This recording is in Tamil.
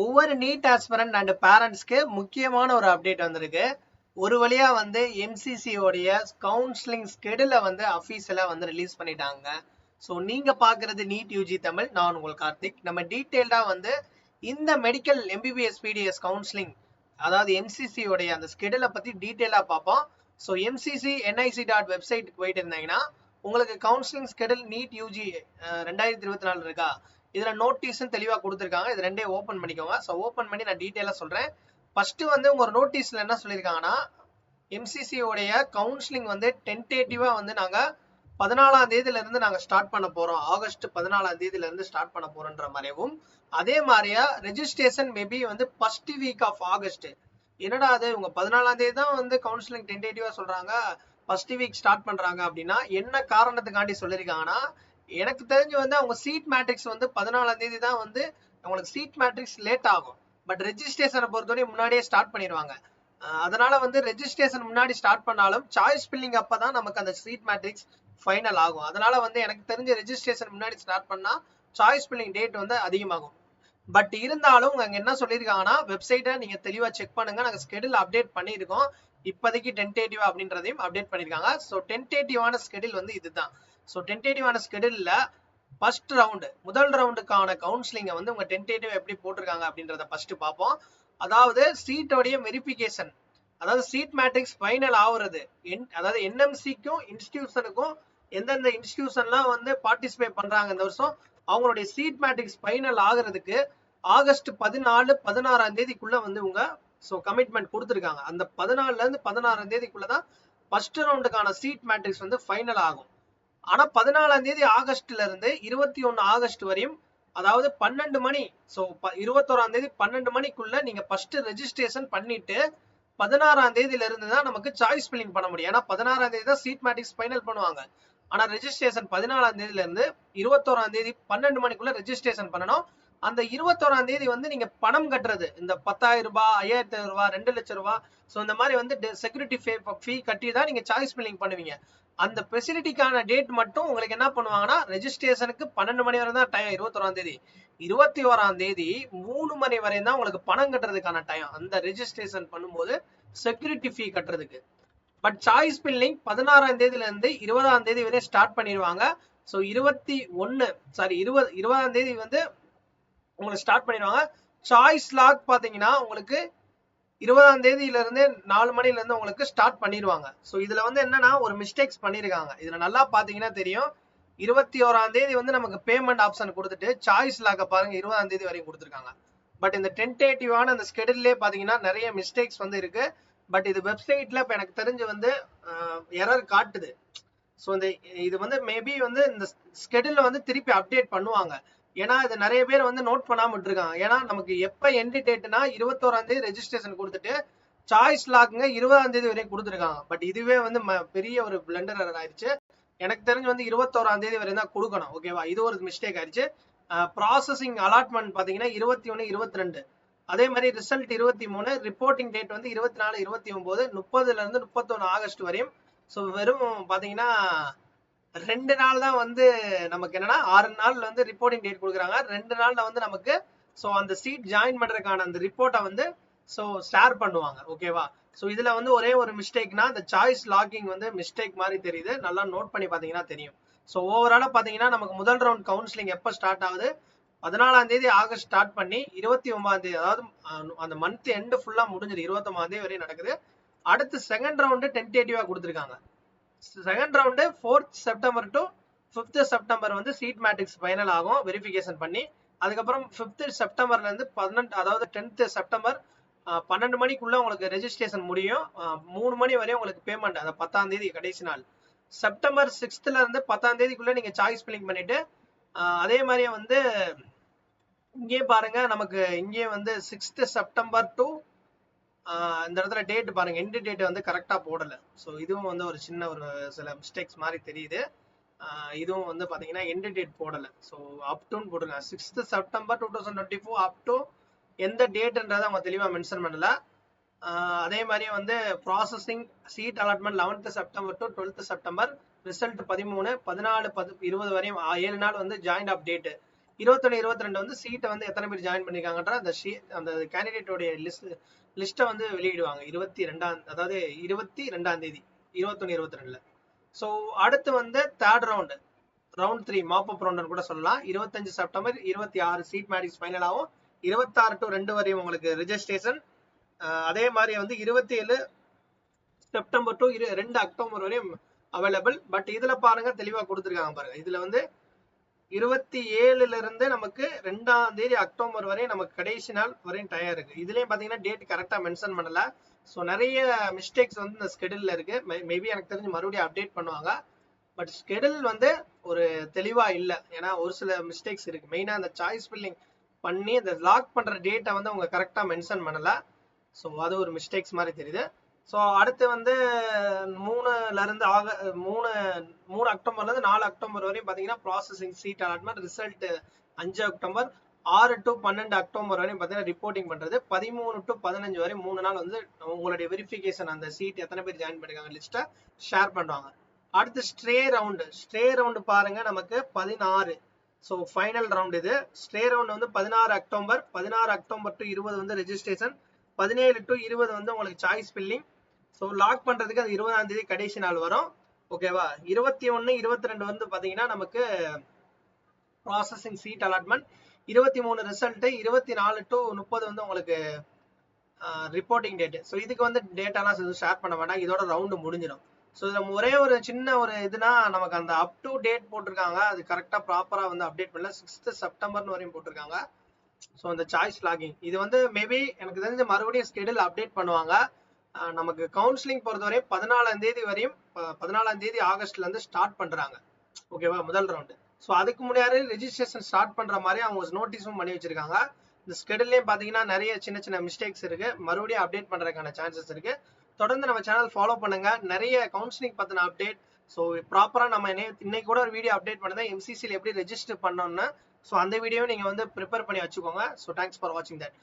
ஒவ்வொரு நீட் ஆஸ்பிரண்ட் அண்ட் பேரண்ட்ஸ்க்கு முக்கியமான ஒரு அப்டேட் வந்திருக்கு. ஒரு வழியா வந்து எம்சிசி உடைய கவுன்சிலிங் ஸ்கெடியூலை வந்து அஃபீஷியலா வந்து ரிலீஸ் பண்ணிட்டாங்க. ஸோ நீங்க பாக்குறது நீட் யூஜி தமிழ். நான் உங்கள் கார்த்திக். நம்ம டீட்டெயில்டா வந்து இந்த மெடிக்கல் எம்பிபிஎஸ் பிடிஎஸ் கவுன்சிலிங், அதாவது எம்சிசி உடைய அந்த ஸ்கெடியூலை பத்தி டீட்டெயிலா பார்ப்போம். ஸோ எம்சிசி என்ஐசி டாட் வெப்சைட்டுக்கு போயிட்டு இருந்தீங்கன்னா உங்களுக்கு கவுன்சிலிங் ஸ்கெடியூல் நீட் யூஜி 2024 இருக்கா, இதுல நோட்டீஸும் தெளிவா கொடுத்துருக்காங்க. இது ரெண்டே ஓப்பன் பண்ணிக்கோங்க. ஸோ ஓப்பன் பண்ணி நான் டீட்டெயிலா சொல்றேன். ஃபர்ஸ்ட் வந்து உங்க நோட்டீஸ்ல என்ன சொல்லியிருக்காங்கன்னா, எம்சிசி உடைய கவுன்சிலிங் வந்து டென்டேட்டிவா வந்து நாங்க 14ஆம் தேதியில இருந்து நாங்க ஸ்டார்ட் பண்ண போறோம், ஆகஸ்ட் 14ஆம் தேதியில இருந்து ஸ்டார்ட் பண்ண போறோன்ற மாதிரியும், அதே மாதிரியா ரெஜிஸ்ட்ரேஷன் மேபி வந்து ஃபர்ஸ்ட் வீக் ஆஃப் ஆகஸ்ட். என்னடா அது உங்க 14ஆம் தேதி தான் வந்து கவுன்சிலிங் டென்டேட்டிவா சொல்றாங்க, ஃபர்ஸ்ட் வீக் ஸ்டார்ட் பண்றாங்க அப்படின்னா என்ன காரணத்துக்காண்டி சொல்லியிருக்காங்கன்னா, எனக்கு தெரிஞ்சு வந்து அவங்க சீட் மேட்ரிக்ஸ் வந்து 14ஆம் தேதி தான் வந்து அவங்களுக்கு சீட் மேட்ரிக்ஸ் லேட் ஆகும். பட் ரெஜிஸ்ட்ரேஷனை பொறுத்தவரை முன்னாடியே ஸ்டார்ட் பண்ணிடுவாங்க. அதனால வந்து ரெஜிஸ்ட்ரேஷன் முன்னாடி ஸ்டார்ட் பண்ணாலும் சாய்ஸ் ஃபில்லிங் அப்பதான் நமக்கு அந்த சீட் மேட்ரிக்ஸ் ஃபைனல் ஆகும். அதனால வந்து எனக்கு தெரிஞ்ச ரெஜிஸ்ட்ரேஷன் முன்னாடி ஸ்டார்ட் பண்ணா சாய்ஸ் ஃபில்லிங் டேட் வந்து அதிகமாகும். பட் இருந்தாலும் அங்க என்ன சொல்லியிருக்காங்கன்னா, வெப்சைட்டை நீங்க தெளிவா செக் பண்ணுங்க, நாங்க ஸ்கெடியூல் அப்டேட் பண்ணியிருக்கோம், இப்போதைக்கு டென்டேட்டிவா அப்படின்றதையும் அப்டேட் பண்ணிருக்காங்க. ஸோ டென்டேட்டிவான ஸ்கெடியூல் வந்து இதுதான். ஸோ டென்டேட்டிவான ஸ்கெடியூல்ல ஃபர்ஸ்ட் ரவுண்டு, முதல் ரவுண்டுக்கான கவுன்சிலிங்கை வந்து உங்க டென்டேட்டிவ் எப்படி போட்டிருக்காங்க அப்படின்றத ஃபர்ஸ்ட் பார்ப்போம். அதாவது சீட்டோடைய வெரிஃபிகேஷன், அதாவது சீட் மேட்ரிக்ஸ் ஃபைனல் ஆகுறது, அதாவது என்எம்சிக்கும் இன்ஸ்டிடியூஷனுக்கும் எந்தெந்த இன்ஸ்டிடியூஷன்லாம் வந்து பார்ட்டிசிபேட் பண்றாங்க இந்த வருஷம், அவங்களுடைய சீட் மேட்ரிக்ஸ் ஃபைனல் ஆகுறதுக்கு ஆகஸ்ட் 14, 16ஆம் தேதிக்குள்ள வந்து உங்க ஸோ கமிட்மெண்ட் கொடுத்துருக்காங்க. அந்த 14ல இருந்து 16ஆம் தேதிக்குள்ளதான் ஃபர்ஸ்ட் ரவுண்டுக்கான சீட் மேட்ரிக்ஸ் வந்து ஃபைனல் ஆகும். ஆனா 14ஆம் தேதி ஆகஸ்ட்ல இருந்து 21 ஆகஸ்ட் வரையும், அதாவது 12 மணி, ஸோ 21ஆம் தேதி 12 மணிக்குள்ள நீங்க ஃபர்ஸ்ட் ரெஜிஸ்ட்ரேஷன் பண்ணிட்டு 16ஆம் தேதியில இருந்து தான் நமக்கு சாய்ஸ் ஃபில்லிங் பண்ண முடியும். ஏன்னா 16ஆம் தேதி தான் சீட் மேட்ரிக்ஸ் ஃபைனல் பண்ணுவாங்க. ஆனா ரெஜிஸ்ட்ரேஷன் 14ஆம் தேதியில இருந்து 21ஆம் தேதி 12 மணிக்குள்ள ரெஜிஸ்ட்ரேஷன் பண்ணணும். அந்த 21ஆம் தேதி வந்து நீங்க பணம் கட்டுறது, இந்த 10,000 ரூபாய், 5,000 ரூபாய், 2 லட்சம் ரூபாய், ஸோ இந்த மாதிரி வந்து செக்யூரிட்டி ஃபீ கட்டி தான் நீங்க சாய்ஸ் ஃபில்லிங் பண்ணுவீங்க. அந்த ஃபெசிலிட்டிக்கான டேட் மட்டும் உங்களுக்கு என்ன பண்ணுவாங்கன்னா, ரெஜிஸ்ட்ரேஷனுக்கு 12 மணி வரை தான் டைம். 21ஆம் தேதி 21ஆம் தேதி 3 மணி வரை தான் உங்களுக்கு பணம் கட்டுறதுக்கான டைம், அந்த ரெஜிஸ்ட்ரேஷன் பண்ணும்போது செக்யூரிட்டி ஃபீ கட்டுறதுக்கு. பட் சாய்ஸ் ஃபில்லிங் 16ஆம் தேதியில இருந்து 20ஆம் தேதி வரை ஸ்டார்ட் பண்ணிடுவாங்க. ஸோ 20ஆம் தேதி வந்து உங்களுக்கு ஸ்டார்ட் பண்ணிடுவாங்க. சாய்ஸ் லாக் பாத்தீங்கன்னா உங்களுக்கு 20ஆம் தேதியில இருந்து 4 மணில இருந்து உங்களுக்கு ஸ்டார்ட் பண்ணிடுவாங்க. ஸோ இதுல வந்து என்னன்னா ஒரு மிஸ்டேக்ஸ் பண்ணிருக்காங்க. இதுல நல்லா பாத்தீங்கன்னா தெரியும், 21ஆம் தேதி வந்து நமக்கு பேமெண்ட் ஆப்ஷன் கொடுத்துட்டு சாய்ஸ் லாக்க பாருங்க 20ஆம் தேதி வரையும் கொடுத்துருக்காங்க. பட் இந்த டென்டேட்டிவான அந்த ஸ்கெடியூல்லே பாத்தீங்கன்னா நிறைய மிஸ்டேக்ஸ் வந்து இருக்கு. பட் இது வெப்சைட்ல இப்ப எனக்கு தெரிஞ்சு வந்து எரர் காட்டுது. ஸோ இது வந்து மேபி வந்து இந்த ஸ்கெடியூல வந்து திருப்பி அப்டேட் பண்ணுவாங்க. ஏன்னா இது நிறைய பேர் வந்து நோட் பண்ணாம விட்டுருக்காங்க. ஏன்னா நமக்கு எப்ப எண்ட் டேட்னா 21ஆம் தேதி ரெஜிஸ்ட்ரேஷன் கொடுத்துட்டு சாய்ஸ் லாக்குங்க 20ஆம் தேதி வரையும் கொடுத்துருக்காங்க. பட் இதுவே வந்து பெரிய ஒரு பிளண்டர் எரர் ஆயிடுச்சு. எனக்கு தெரிஞ்சு வந்து 21ஆம் தேதி வரையும் தான் கொடுக்கணும். ஓகேவா, இது ஒரு மிஸ்டேக் ஆயிடுச்சு. ப்ராசஸிங் அலாட்மெண்ட் பாத்தீங்கன்னா 21, 22, அதே மாதிரி ரிசல்ட் 23, ரிப்போர்ட்டிங் டேட் வந்து 24, 29, 30ல இருந்து 31 ஆகஸ்ட் வரையும். ஸோ வெறும் பாத்தீங்கன்னா 2 நாள் தான் வந்து நமக்கு என்னன்னா 6 நாள்ல வந்து ரிப்போர்ட்டிங் டேட் கொடுக்குறாங்க. 2 நாள்ல வந்து நமக்கு ஸோ அந்த சீட் ஜாயின் பண்றதுக்கான அந்த ரிப்போர்ட்டை வந்து ஸோ ஷேர் பண்ணுவாங்க. ஓகேவா, ஸோ இதுல வந்து ஒரே ஒரு மிஸ்டேக்னா இந்த சாய்ஸ் லாக்கிங் வந்து மிஸ்டேக் மாதிரி தெரியுது. நல்லா நோட் பண்ணி பாத்தீங்கன்னா தெரியும். ஸோ ஓவராலா பாத்தீங்கன்னா நமக்கு முதல் ரவுண்ட் கவுன்சிலிங் எப்போ ஸ்டார்ட் ஆகுது, 14ஆம் தேதி ஆகஸ்ட் ஸ்டார்ட் பண்ணி 29ஆம் தேதி, அதாவது அந்த மந்த் எண்டு ஃபுல்லா முடிஞ்சது 29ஆம் தேதி வரையும் நடக்குது. அடுத்து செகண்ட் ரவுண்டு டென்டேட்டிவா கொடுத்துருக்காங்க. Second round 4th September to 5th September வந்து சீட் மேட்ரிக்ஸ் ஃபைனல் ஆகும் வெரிஃபிகேஷன் பண்ணி. அதுக்கப்புறம் 5th செப்டம்பர்ல இருந்து 18, அதாவது 10th செப்டம்பர் 12 மணிக்குள்ள உங்களுக்கு ரெஜிஸ்ட்ரேஷன் முடியும். 3 மணி வரையும் உங்களுக்கு பேமெண்ட், அந்த 10ஆம் தேதி கடைசி நாள். செப்டம்பர் 6th இருந்து 10ஆம் தேதிக்குள்ள நீங்க சாய்ஸ் ஃபில்லிங் பண்ணிட்டு, அதே மாதிரியே வந்து இங்கே பாருங்க நமக்கு இங்கே வந்து 6th செப்டம்பர் டு இந்த இடத்துல டேட் பாருங்க, எண்ட் டேட் வந்து கரெக்டா போடல. ஸோ இதுவும் வந்து ஒரு சின்ன ஒரு சில மிஸ்டேக்ஸ் மாதிரி தெரியுது. இதுவும் வந்து பாத்தீங்கன்னா எண்ட் டேட் போடல. ஸோ அப் டுன்னு போடுங்க, 6th செப்டம்பர் 2024 அப் டு எந்த டேட்ன்றதை அவங்க தெளிவா மென்ஷன் பண்ணல. அதே மாதிரி வந்து processing seat allotment 11th September to 12th September, result 13, 14, 20 வரையும் 7 நாள் வந்து ஜாயின்ட் ஆஃப் டேட். 21 22 வந்து சீட்டை வந்து எத்தனை பேர் ஜாயின் பண்ணிருக்காங்கன்ற அந்த கேண்டிடேட்டோடைய லிஸ்ட்டை வந்து வெளியிடுவாங்க 22ஆம், அதாவது 22ஆம் தேதி 21 22ல. ஸோ அடுத்து வந்து தேர்ட் ரவுண்டு, ரவுண்ட் 3 மாப் அப் ரவுண்ட் கூட சொல்லலாம். 25 செப்டம்பர் 26 சீட் மேட்ரிக்ஸ் ஃபைனல் ஆகும். 26 to 2 வரையும் உங்களுக்கு ரெஜிஸ்ட்ரேஷன். அதே மாதிரி வந்து 27 செப்டம்பர் டு 2 அக்டோபர் வரையும் அவைலபிள். பட் இதுல பாருங்க தெளிவா கொடுத்துருக்காங்க பாருங்க. இதுல வந்து 27ல இருந்து நமக்கு 2ஆம் தேதி அக்டோபர் வரை நமக்கு கடைசி நாள் வரையும் டயம் இருக்கு. இதுலயும் பாத்தீங்கன்னா டேட் கரெக்டா மென்ஷன் பண்ணல. ஸோ நிறைய மிஸ்டேக்ஸ் வந்து இந்த ஸ்கெடியூல்ல இருக்கு. மேபி எனக்கு தெரிஞ்சு மறுபடியும் அப்டேட் பண்ணுவாங்க. பட் ஸ்கெடியூல் வந்து ஒரு தெளிவா இல்லை. ஏன்னா ஒரு சில மிஸ்டேக்ஸ் இருக்கு. மெயினா அந்த சாய்ஸ் ஃபில்லிங் பண்ணி அந்த லாக் பண்ற டேட்டை வந்து அவங்க கரெக்டா மென்ஷன் பண்ணல. ஸோ அது ஒரு மிஸ்டேக்ஸ் மாதிரி தெரியுது. ஸோ அடுத்து வந்து 3 அக்டோபர்ல இருந்து 4 அக்டோபர் வரையும் பாத்தீங்கன்னா processing seat allotment, result 5 October, 6 to 12 October வரையும் பாத்தீங்கன்னா ரிப்போர்ட்டிங் பண்றது, 13 to 15 வரை 3 நாள் வந்து உங்களுடைய வெரிஃபிகேஷன் அந்த சீட் எத்தனை பேர் ஜாயின் பண்ணிருக்காங்க லிஸ்ட்டை ஷேர் பண்ணுவாங்க. அடுத்து ஸ்ட்ரே ரவுண்டு பாருங்க நமக்கு 16. ஸோ ஃபைனல் ரவுண்ட் இது. ஸ்ட்ரே ரவுண்ட் வந்து 16 அக்டோபர் to 20 வந்து ரெஜிஸ்ட்ரேஷன், 17 to 20 வந்து உங்களுக்கு சாய்ஸ் ஃபில்லிங். ஸோ லாக் பண்றதுக்கு அது 20ஆம் தேதி கடைசி நாள் வரும். ஓகேவா? 21 22 வந்து பாத்தீங்கன்னா நமக்கு processing seat allotment, 23 result, 24 to 30 வந்து உங்களுக்கு ரிப்போர்ட்டிங் டேட். ஸோ இதுக்கு வந்து டேட்டாலாம் ஷேர் பண்ண வேண்டாம், இதோட ரவுண்டு முடிஞ்சிடும். ஸோ இதில் ஒரே ஒரு சின்ன ஒரு இதுனா நமக்கு அந்த அப் டு டேட் போட்டிருக்காங்க, அது கரெக்டாக ப்ராப்பராக வந்து அப்டேட் பண்ணல. 6th செப்டம்பர் வரையும் போட்டிருக்காங்க. ஸோ அந்த சாய்ஸ் லாகிங் இது வந்து மேபி எனக்கு தெரிஞ்ச மறுபடியும் ஸ்கெடியூல் அப்டேட் பண்ணுவாங்க. நமக்கு கவுன்சிலிங் பொறுத்தவரை 14ஆம் தேதி வரையும் 14ஆம் தேதி ஆகஸ்ட்ல இருந்து ஸ்டார்ட் பண்றாங்க. ஓகேவா? முதல் ரவுண்டு. ஸோ அதுக்கு முன்னாடி ரெஜிஸ்ட்ரேஷன் ஸ்டார்ட் பண்ற மாதிரி அவங்க நோட்டீஸும் பண்ணி வச்சிருக்காங்க. இந்த ஸ்கெடியூல்லையும் பாத்தீங்கன்னா நிறைய சின்ன சின்ன மிஸ்டேக்ஸ் இருக்கு. மறுபடியும் அப்டேட் பண்றதுக்கான சான்சஸ் இருக்கு. தொடர்ந்து நம்ம சேனல் ஃபாலோ பண்ணுங்க. நிறைய கவுன்சிலிங் பத்தின அப்டேட். ஸோ ப்ராப்பரா நம்ம இன்னைக்கு கூட ஒரு வீடியோ அப்டேட் பண்ணதான் எம்சிசியில் எப்படி ரெஜிஸ்டர் பண்ணோம்னு. ஸோ அந்த வீடியோ நீங்க வந்து ப்ரிப்பேர் பண்ணி வச்சுக்கோங்க. ஸோ தேங்க்ஸ் ஃபார் வாட்சிங் தட்.